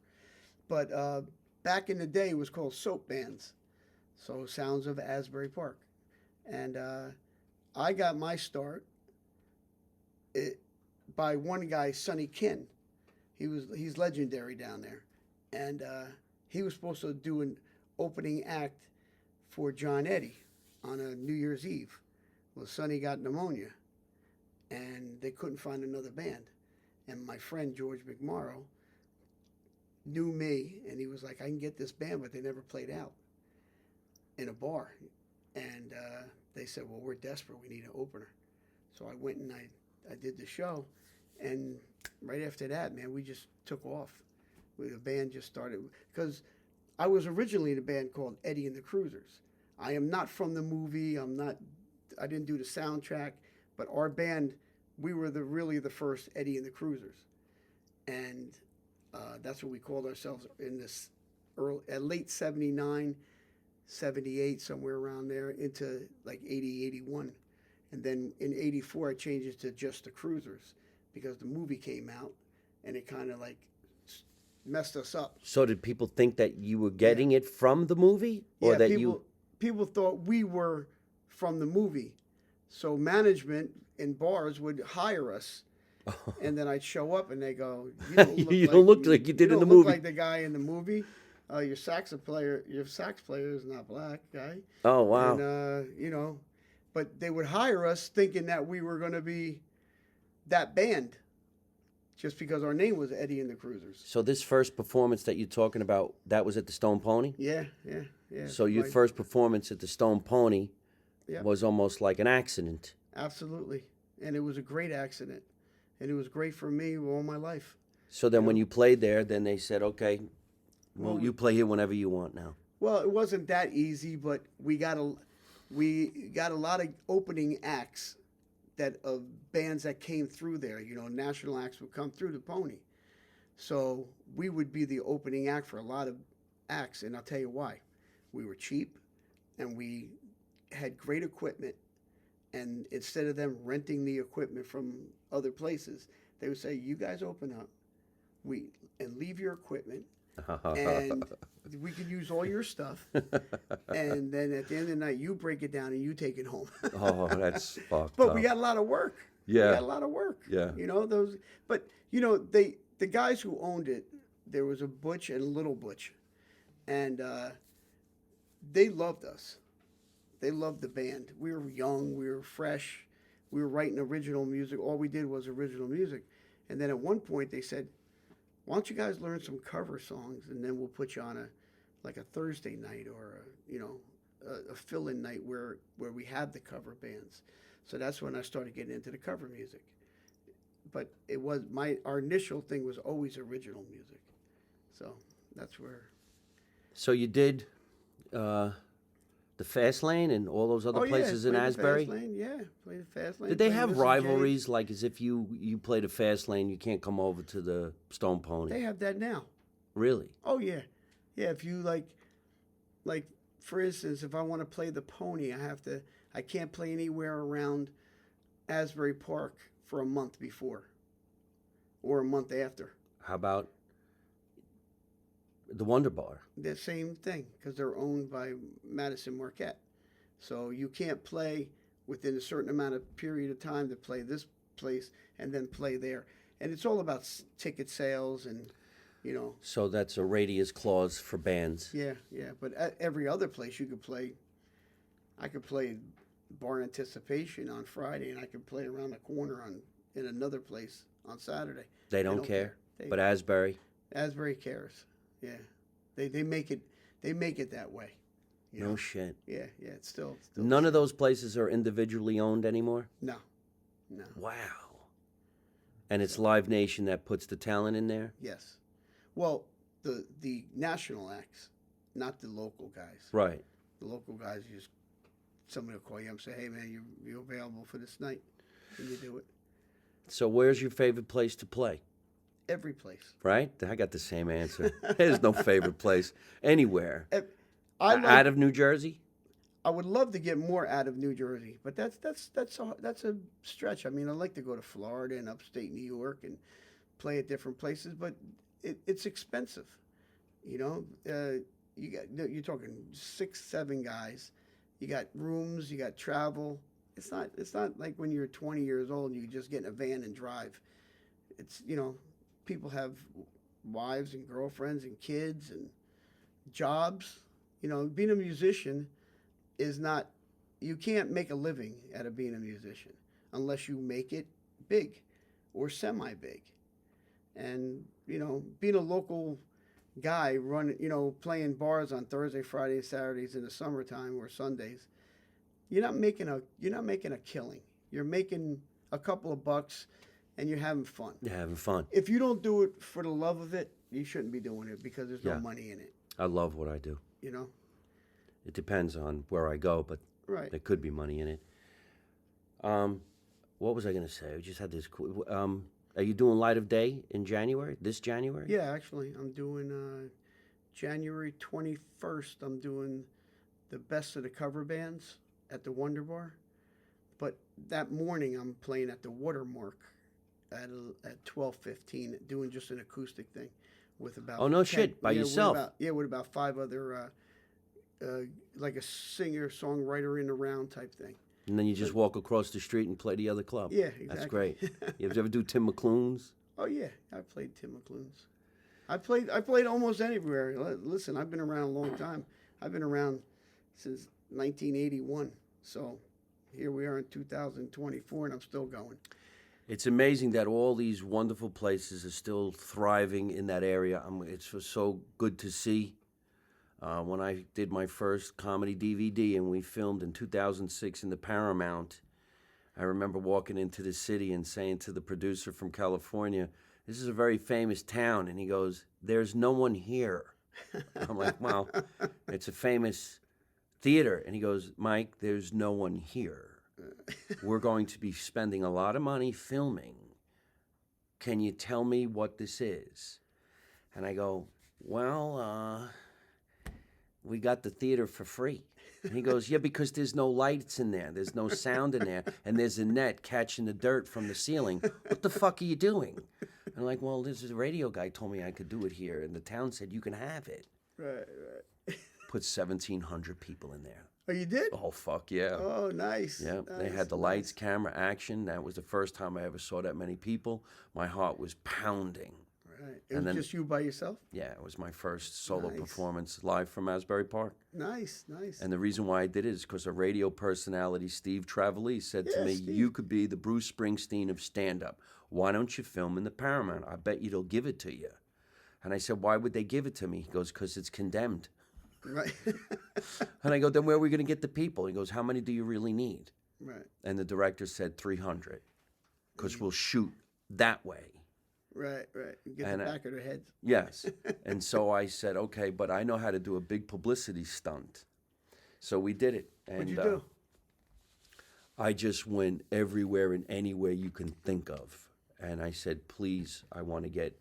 B: But back in the day, it was called soap bands. So Sounds of Asbury Park. And I got my start by one guy, Sonny Kin. He's legendary down there. And he was supposed to do an opening act for John Eddy on a New Year's Eve. Well, Sonny got pneumonia, and they couldn't find another band. And my friend, George McMorrow, knew me, and he was like, I can get this band, but they never played out in a bar. And they said, well, we're desperate. We need an opener. So I went and I did the show. And right after that, man, we just took off. The band just started. Because I was originally in a band called Eddie and the Cruisers. I am not from the movie. I didn't do the soundtrack. But our band, we were really the first Eddie and the Cruisers. And that's what we called ourselves in this late 79, 78, somewhere around there, into like 80, 81. And then in 84, I changed it to just the Cruisers because the movie came out and it kind of like messed us up.
A: So did people think that you were getting it from the movie? Or that
B: people thought we were from the movie. So management in bars would hire us. And then I'd show up and they go, you don't look like you did in the movie. You don't look like the guy in the movie. Your sax player is not black, guy.
A: Oh, wow.
B: And, but they would hire us thinking that we were going to be that band just because our name was Eddie and the Cruisers.
A: So this first performance that you're talking about, that was at the Stone Pony?
B: Yeah.
A: So your first performance at the Stone Pony was almost like an accident.
B: Absolutely. And it was a great accident. And it was great for me all my life.
A: So then when you played there, then they said, okay, well, you play here whenever you want now.
B: Well, it wasn't that easy, but we got a lot of opening acts of bands that came through there. National acts would come through the Pony. So we would be the opening act for a lot of acts, and I'll tell you why. We were cheap, and we had great equipment, and instead of them renting the equipment from other places, they would say, you guys open up and leave your equipment, and we can use all your stuff, and then at the end of the night, you break it down and you take it home.
A: Oh, that's fucked
B: But
A: up.
B: we got a lot of work.
A: Yeah.
B: We got a lot of work.
A: Yeah.
B: The guys who owned it, there was a Butch and a Little Butch, and they loved us. They loved the band. We were young. We were fresh. We were writing original music. All we did was original music. And then at one point they said, why don't you guys learn some cover songs, and then we'll put you on a Thursday night or a fill-in night where we have the cover bands. So that's when I started getting into the cover music. But our initial thing was always original music. So that's where.
A: So you did the The Fast Lane and all those other places in
B: played the
A: Asbury?
B: Fast Lane, yeah, played the Fast Lane.
A: Did they
B: played
A: have
B: Mrs. J.
A: rivalries, like as if you played a Fast Lane, you can't come over to the Stone Pony?
B: They have that now.
A: Really?
B: Oh yeah, yeah. If you like for instance, if I want to play the Pony, I can't play anywhere around Asbury Park for a month before or a month after.
A: How about the Wonder Bar?
B: The same thing because they're owned by Madison Marquette. So you can't play within a certain amount of period of time to play this place and then play there. And it's all about ticket sales and, you know.
A: So that's a radius clause for bands.
B: Yeah, yeah. But at every other place you could play, I could play Bar Anticipation on Friday and I could play around the corner in another place on Saturday.
A: They don't care. But Asbury?
B: Asbury cares. Yeah. They make it that way. You
A: No
B: know?
A: shit.
B: Yeah, yeah. It's still
A: None of those places are individually owned anymore?
B: No.
A: Wow. And it's Live Nation that puts the talent in there?
B: Yes. Well, the national acts, not the local guys.
A: Right.
B: The local guys, somebody will call you up and say, "Hey man, you available for this night?" And you do it.
A: So where's your favorite place to play?
B: Every place.
A: Right? I got the same answer. There's no favorite place. Anywhere. Out of New Jersey?
B: I would love to get more out of New Jersey, but that's a stretch. I mean, I like to go to Florida and upstate New York and play at different places, but it's expensive. You know, you're talking 6, 7 guys. You got rooms, you got travel. It's not like when you're 20 years old and you just get in a van and drive. It's, you know, people have wives and girlfriends and kids and jobs. You know, being a musician is not, you can't make a living out of being a musician unless you make it big or semi-big. And, you know, being a local guy playing bars on Thursday, Friday, Saturdays in the summertime or Sundays, you're not making a killing. You're making a couple of bucks and you're having fun.
A: You're having fun.
B: If you don't do it for the love of it, you shouldn't be doing it because there's no money in it.
A: I love what I do.
B: You know?
A: It depends on where I go, but there could be money in it. What was I going to say? I just had this. Are you doing Light of Day in January? This January?
B: Yeah, actually, I'm doing January 21st. I'm doing the Best of the Cover Bands at the Wonder Bar. But that morning, I'm playing at the Watermark at 12:15, doing just an acoustic thing with about.
A: Oh no, shit! By yourself?
B: With about 5 other. Like a singer, songwriter in the round type thing.
A: And then you just walk across the street and play the other club.
B: Yeah, exactly.
A: That's great. You ever do Tim McClune's?
B: Oh yeah, I played Tim McClune's. I played almost anywhere. Listen, I've been around a long time. I've been around since 1981. So here we are in 2024, and I'm still going.
A: It's amazing that all these wonderful places are still thriving in that area. It's so good to see. When I did my first comedy DVD and we filmed in 2006 in the Paramount, I remember walking into the city and saying to the producer from California, "This is a very famous town." And he goes, "There's no one here." I'm like, "Well, it's a famous theater." And he goes, "Mike, there's no one here. We're going to be spending a lot of money filming. Can you tell me what this is?" And I go, "Well, we got the theater for free." And he goes, "Yeah, because there's no lights in there. There's no sound in there. And there's a net catching the dirt from the ceiling. What the fuck are you doing?" And I'm like, "Well, this is a radio guy told me I could do it here. And the town said you can have it."
B: Right.
A: Put 1,700 people in there.
B: Oh, you did?
A: Oh, fuck yeah.
B: Oh, nice.
A: Yeah,
B: nice,
A: they had the lights, camera, action. That was the first time I ever saw that many people. My heart was pounding.
B: Right. It was just you by yourself?
A: Yeah, it was my first solo performance live from Asbury Park.
B: Nice, nice.
A: And the reason why I did it is because a radio personality, Steve Travelese, said to me,
B: Steve.
A: "You could be the Bruce Springsteen of stand-up. Why don't you film in the Paramount? I bet you they'll give it to you." And I said, "Why would they give it to me?" He goes, "Because it's condemned."
B: Right.
A: And I go, "Then where are we going to get the people?" He goes, "How many do you really need?"
B: Right.
A: And the director said 300 because we'll shoot that way.
B: Right. Get the back of their heads.
A: Yes. And so I said, "Okay, but I know how to do a big publicity stunt." So we did it.
B: What'd
A: And
B: you do?
A: I just went everywhere and anywhere you can think of. And I said, please, I want to get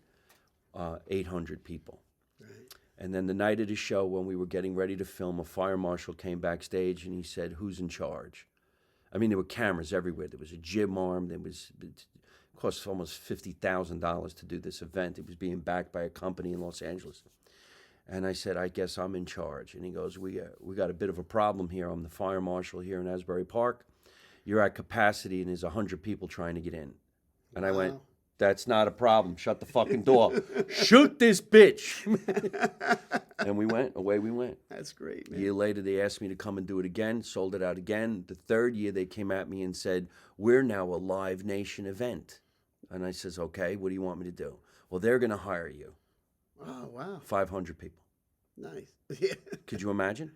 A: 800 people.
B: Right.
A: And then the night of the show, when we were getting ready to film, a fire marshal came backstage and he said, who's in charge? I mean, there were cameras everywhere. There was a gym arm. It cost almost $50,000 to do this event. It was being backed by a company in Los Angeles. And I said, I guess I'm in charge. And he goes, we got a bit of a problem here. I'm the fire marshal here in Asbury Park. You're at capacity and there's 100 people trying to get in. And I went, that's not a problem. Shut the fucking door. Shoot this bitch. And we went. Away we went.
B: That's great,
A: A
B: man.
A: year later, they asked me to come and do it again, sold it out again. The third year, they came at me and said, we're now a Live Nation event. And I says, okay, what do you want me to do? Well, they're going to hire you.
B: Oh, wow.
A: 500 people.
B: Nice. Yeah.
A: Could you imagine?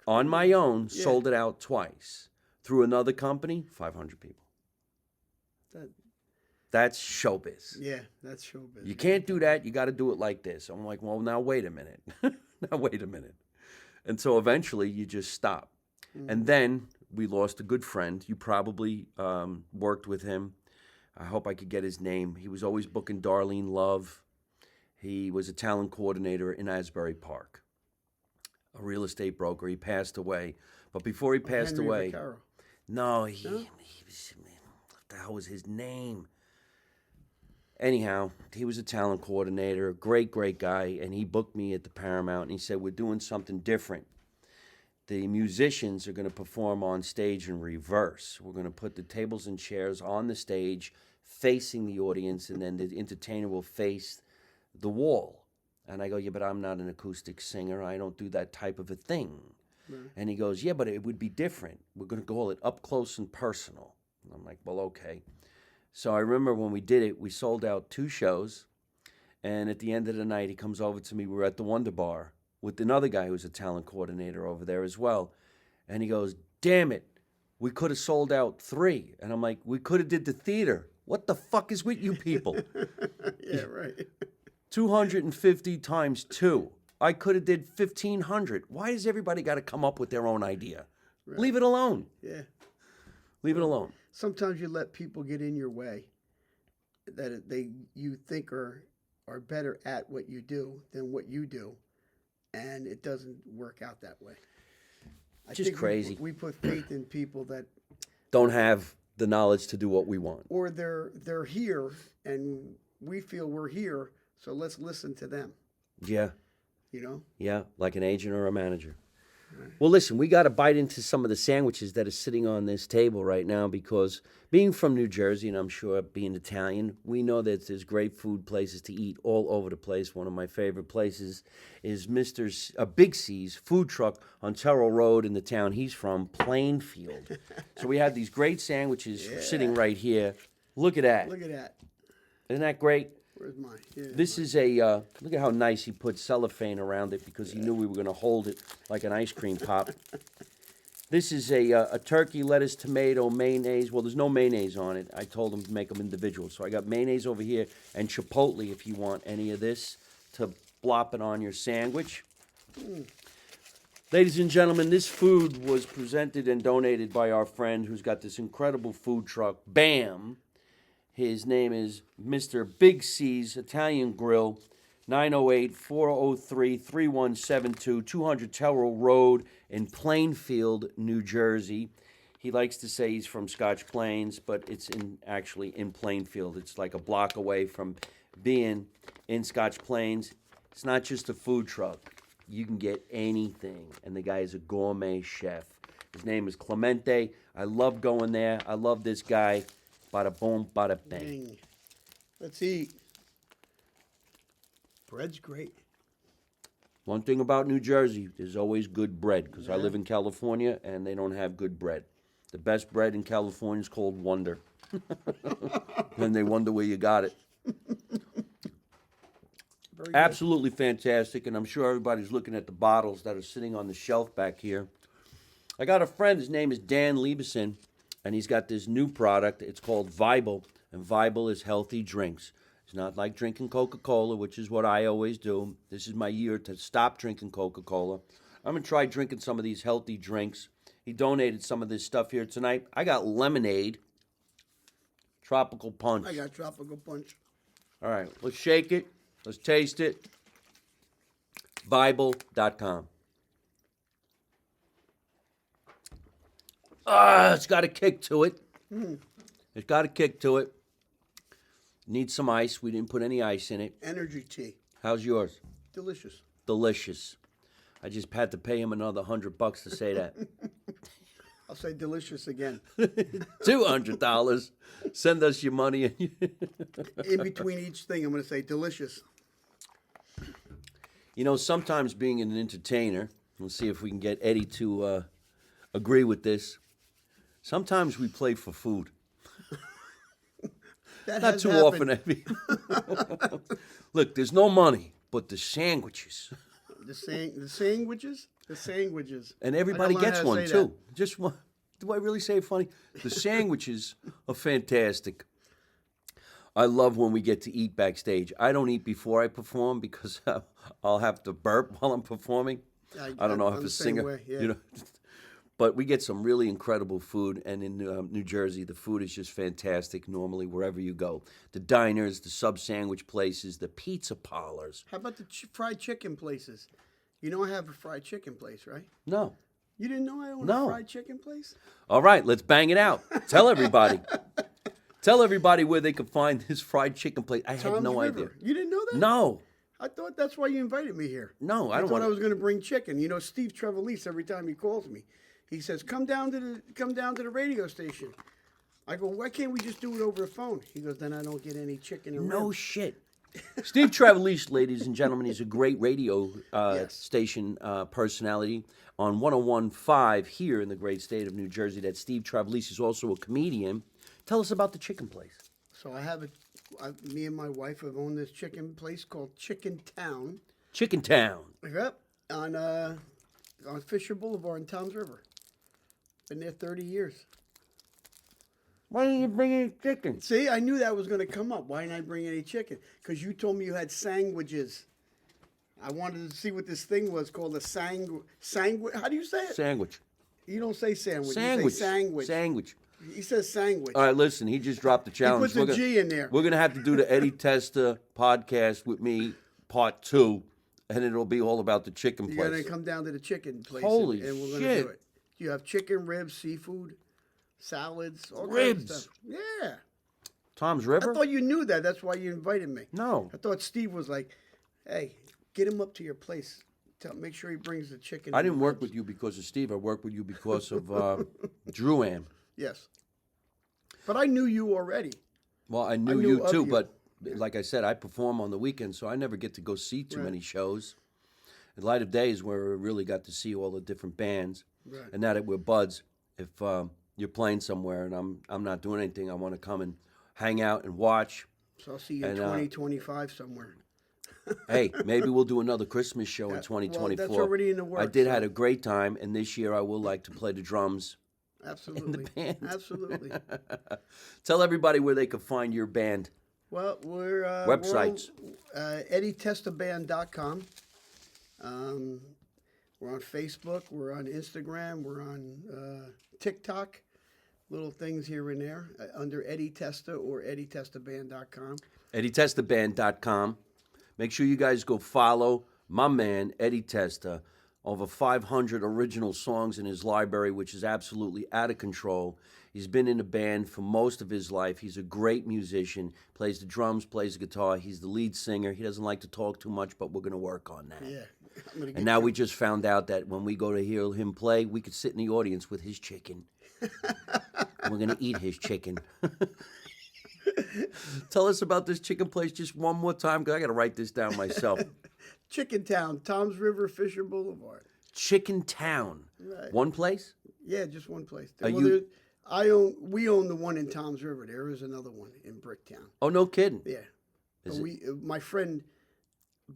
A: On my own,
B: Yeah.
A: sold it out twice. Through another company, 500 people. That's showbiz.
B: Yeah, that's showbiz.
A: You can't do that. You got to do it like this. I'm like, well, now wait a minute. Now wait a minute. And so eventually you just stop. And then we lost a good friend. You probably worked with him. I hope I could get his name. He was always booking Darlene Love. He was a talent coordinator in Asbury Park, a real estate broker. He passed away. But before he passed
B: Henry
A: away,
B: Vaccaro.
A: no, he was, what the hell was his name? Anyhow, he was a talent coordinator, great guy, and he booked me at the Paramount, and he said, we're doing something different. The musicians are going to perform on stage in reverse. We're going to put the tables and chairs on the stage facing the audience, and then the entertainer will face the wall. And I go, yeah, but I'm not an acoustic singer. I don't do that type of a thing. Right. And he goes, yeah, but it would be different. We're going to call it up close and personal. And I'm like, well, okay. So I remember when we did it, we sold out 2 shows. And at the end of the night, he comes over to me. We were at the Wonder Bar with another guy who's a talent coordinator over there as well. And he goes, damn it, we could have sold out 3. And I'm like, we could have did the theater. What the fuck is with you people?
B: Yeah, right.
A: 250 times 2. I could have did 1,500. Why does everybody got to come up with their own idea? Right. Leave it alone.
B: Yeah.
A: Leave it alone.
B: Sometimes you let people get in your way that you think are better at what you do than what you do, and it doesn't work out that way.
A: Just crazy.
B: We put faith in people that
A: don't have the knowledge to do what we want,
B: or they're here and we feel we're here, so let's listen to them.
A: Yeah.
B: You know?
A: Yeah, like an agent or a manager. Right. Well, listen, we got to bite into some of the sandwiches that are sitting on this table right now because being from New Jersey, and I'm sure being Italian, we know that there's great food places to eat all over the place. One of my favorite places is Big C's food truck on Terrell Road in the town he's from, Plainfield. So we have these great sandwiches sitting right here. Look at that.
B: Look at that.
A: Isn't that great?
B: Where's mine? Yeah,
A: this is a, look at how nice he put cellophane around it because he knew we were going to hold it like an ice cream pop. This is a turkey, lettuce, tomato, mayonnaise. Well, there's no mayonnaise on it. I told him to make them individual. So I got mayonnaise over here and chipotle if you want any of this to blop it on your sandwich. Ladies and gentlemen, this food was presented and donated by our friend who's got this incredible food truck, BAM. His name is Mr. Big C's Italian Grill, 908-403-3172, 200 Terrell Road in Plainfield, New Jersey. He likes to say he's from Scotch Plains, but it's actually in Plainfield. It's like a block away from being in Scotch Plains. It's not just a food truck. You can get anything, and the guy is a gourmet chef. His name is Clemente. I love going there. I love this guy. Bada boom, bada bang.
B: Let's eat. Bread's great.
A: One thing about New Jersey, there's always good bread because I live in California and they don't have good bread. The best bread in California is called Wonder. And they wonder where you got it. Absolutely fantastic, and I'm sure everybody's looking at the bottles that are sitting on the shelf back here. I got a friend, his name is Dan Liebeson. And he's got this new product. It's called Vibe, and Vibe is healthy drinks. It's not like drinking Coca-Cola, which is what I always do. This is my year to stop drinking Coca-Cola. I'm going to try drinking some of these healthy drinks. He donated some of this stuff here tonight. I got lemonade, tropical punch.
B: I got tropical punch.
A: All right, let's shake it. Let's taste it. Bible.com. It's got a kick to it. It's got a kick to it. Needs some ice. We didn't put any ice in it.
B: Energy tea.
A: How's yours?
B: Delicious.
A: Delicious. I just had to pay him another $100 to say that.
B: I'll say delicious again.
A: $200. Send us your money.
B: In between each thing, I'm going to say delicious.
A: You know, sometimes being an entertainer, we'll see if we can get Eddie to agree with this. Sometimes we play for food.
B: That
A: Not
B: has
A: too
B: happened.
A: often, Eddie. Look, there's no money, but the sandwiches.
B: The sandwiches? The sandwiches.
A: And everybody
B: I don't know
A: gets
B: how to
A: one,
B: say
A: too. Just one. Do I really say it funny? The sandwiches are fantastic. I love when we get to eat backstage. I don't eat before I perform because I'll have to burp while I'm performing. I don't know if
B: I'm
A: a
B: the same
A: singer,
B: way, yeah.
A: you know. But we get some really incredible food, and in New Jersey, the food is just fantastic normally wherever you go. The diners, the sub-sandwich places, the pizza parlors.
B: How about the fried chicken places? You know I have a fried chicken place, right?
A: No.
B: You didn't know I own
A: No.
B: a fried chicken place?
A: All right, let's bang it out. Tell everybody. Tell everybody where they can find this fried chicken place. I had
B: Tom's
A: no
B: River.
A: idea.
B: You didn't know that?
A: No.
B: I thought that's why you invited me here.
A: No, I
B: I
A: don't
B: thought
A: want
B: I was going to bring chicken. You know, Steve Trevelise, every time he calls me, he says, come down to the radio station. I go, why can't we just do it over the phone? He goes, then I don't get any chicken and
A: No
B: ribs.
A: shit. Steve Trevelise, ladies and gentlemen, he's a great radio
B: Yes.
A: station personality on 101.5 here in the great state of New Jersey. That Steve Trevelise is also a comedian. Tell us about the chicken place.
B: So me and my wife have owned this chicken place called Chicken Town.
A: Chicken Town.
B: Yep, on Fisher Boulevard in Tom's River. Been there 30 years.
A: Why didn't you bring any chicken?
B: See, I knew that was going to come up. Why didn't I bring any chicken? Because you told me you had sandwiches. I wanted to see what this thing was called a sandwich. How do you say it?
A: Sandwich.
B: You don't say sandwich.
A: Sandwich.
B: You say sandwich.
A: Sandwich.
B: He says sandwich.
A: All right, listen, he just dropped the
B: He
A: challenge.
B: puts a G in there.
A: We're going to have to do the Eddie Testa podcast with me, part 2, and it'll be all about the chicken
B: You're
A: place.
B: going to come down to the chicken place.
A: Holy
B: and we're
A: shit.
B: going to do it. You have chicken, ribs, seafood, salads, all kinds
A: Ribs?
B: of stuff. Yeah.
A: Tom's
B: I
A: River?
B: thought you knew that. That's why you invited me.
A: No.
B: I thought Steve was like, hey, get him up to your place. Make sure he brings the chicken.
A: I
B: and
A: didn't work
B: ribs."
A: with you because of Steve. I worked with you because of Drew-Am.
B: Yes. But I knew you already.
A: Well, I knew
B: knew
A: you
B: of
A: too,
B: you.
A: but like I said, I perform on the weekends, so I never get to go see too
B: Right.
A: many shows. The Light of Day is where we really got to see all the different bands.
B: Right.
A: And now that we're buds, if you're playing somewhere and I'm not doing anything, I want to come and hang out and watch.
B: So I'll see you in
A: And,
B: 2025 somewhere.
A: Hey, maybe we'll do another Christmas show in
B: Well,
A: 2024.
B: that's already in the works.
A: I did
B: so-
A: had a great time, and this year I will like to play the drums.
B: Absolutely.
A: band.
B: Absolutely.
A: Tell everybody where they can find your band.
B: Well, we're
A: Websites.
B: We're on, EddieTestaBand.com. We're on Facebook. We're on Instagram. We're on TikTok. Little things here and there under Eddie Testa or EddieTestaBand.com.
A: EddieTestaBand.com. Make sure you guys go follow my man, Eddie Testa. Over 500 original songs in his library, which is absolutely out of control. He's been in a band for most of his life. He's a great musician, plays the drums, plays the guitar. He's the lead singer. He doesn't like to talk too much, but we're going to work on that.
B: Yeah. I'm gonna get
A: And now
B: you-
A: we just found out that when we go to hear him play, we could sit in the audience with his chicken. And we're going to eat his chicken. Tell us about this chicken place just one more time, because I got to write this down myself.
B: Chicken Town, Tom's River, Fisher Boulevard.
A: Chicken Town.
B: Right.
A: One place?
B: Yeah, just one place.
A: Are you-
B: We own the one in Tom's River. There is another one in Bricktown.
A: Oh, no kidding.
B: Yeah.
A: Is
B: My friend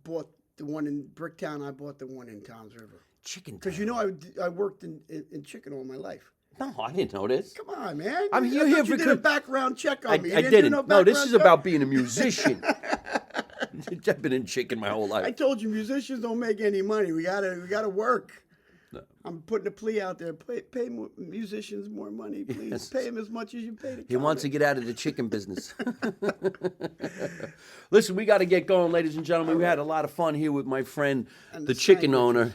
B: bought the one in Bricktown. I bought the one in Tom's River.
A: Chicken Town.
B: Because you know I worked in chicken all my life.
A: No, I didn't know this.
B: Come on, man.
A: I'm
B: I
A: here
B: thought
A: here
B: you
A: for
B: did
A: good-
B: a background check on
A: I
B: me. You
A: didn't.
B: do
A: No, this
B: background
A: is
B: check?
A: about being a musician. I've been in chicken my whole
B: I
A: life.
B: told you musicians don't make any money. We gotta work. I'm putting a plea out there. Pay musicians more money, please.
A: Yes.
B: Pay them as much as you pay the
A: He wants to
B: comics.
A: get out of the chicken business. Listen, we got to get going, ladies and gentlemen. We had a lot of fun here with my friend,
B: And
A: the
B: the
A: chicken
B: sandwiches.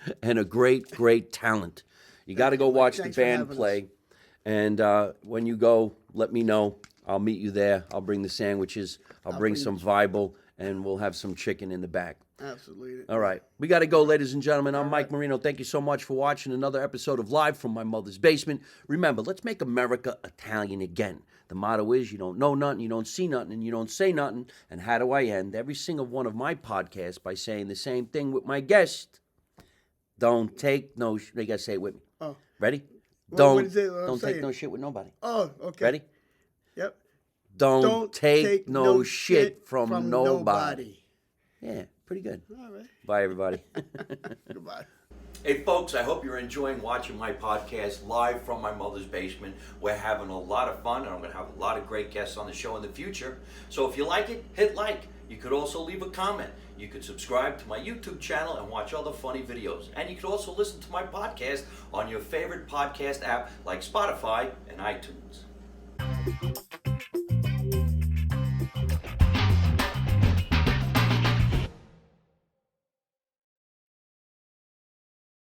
A: owner, and a great, great talent. You got to go watch the
B: Thanks for
A: band
B: having
A: play. And when you go, let me know. I'll meet you there. I'll bring the sandwiches. I'll bring some Bible, and we'll have some chicken in the back.
B: Absolutely.
A: All right. We got to go, ladies and gentlemen. I'm Mike Marino. Thank you so much for watching another episode of Live from My Mother's Basement. Remember, let's make America Italian again. The motto is, you don't know nothing, you don't see nothing, and you don't say nothing. And how do I end every single one of my podcasts by saying the same thing with my guest? Don't take no shit. You got to say it with me.
B: Oh.
A: Ready?
B: Well, what
A: Don't
B: is it?
A: don't
B: Say
A: take
B: it.
A: no shit with nobody.
B: Oh, okay.
A: Ready?
B: Yep.
A: Don't take no shit from nobody. Yeah, pretty good.
B: All right.
A: Bye, everybody.
B: Goodbye.
A: Hey, folks, I hope you're enjoying watching my podcast live from my mother's basement. We're having a lot of fun, and I'm going to have a lot of great guests on the show in the future. So if you like it, hit like. You could also leave a comment. You could subscribe to my YouTube channel and watch other funny videos. And you could also listen to my podcast on your favorite podcast app like Spotify and iTunes.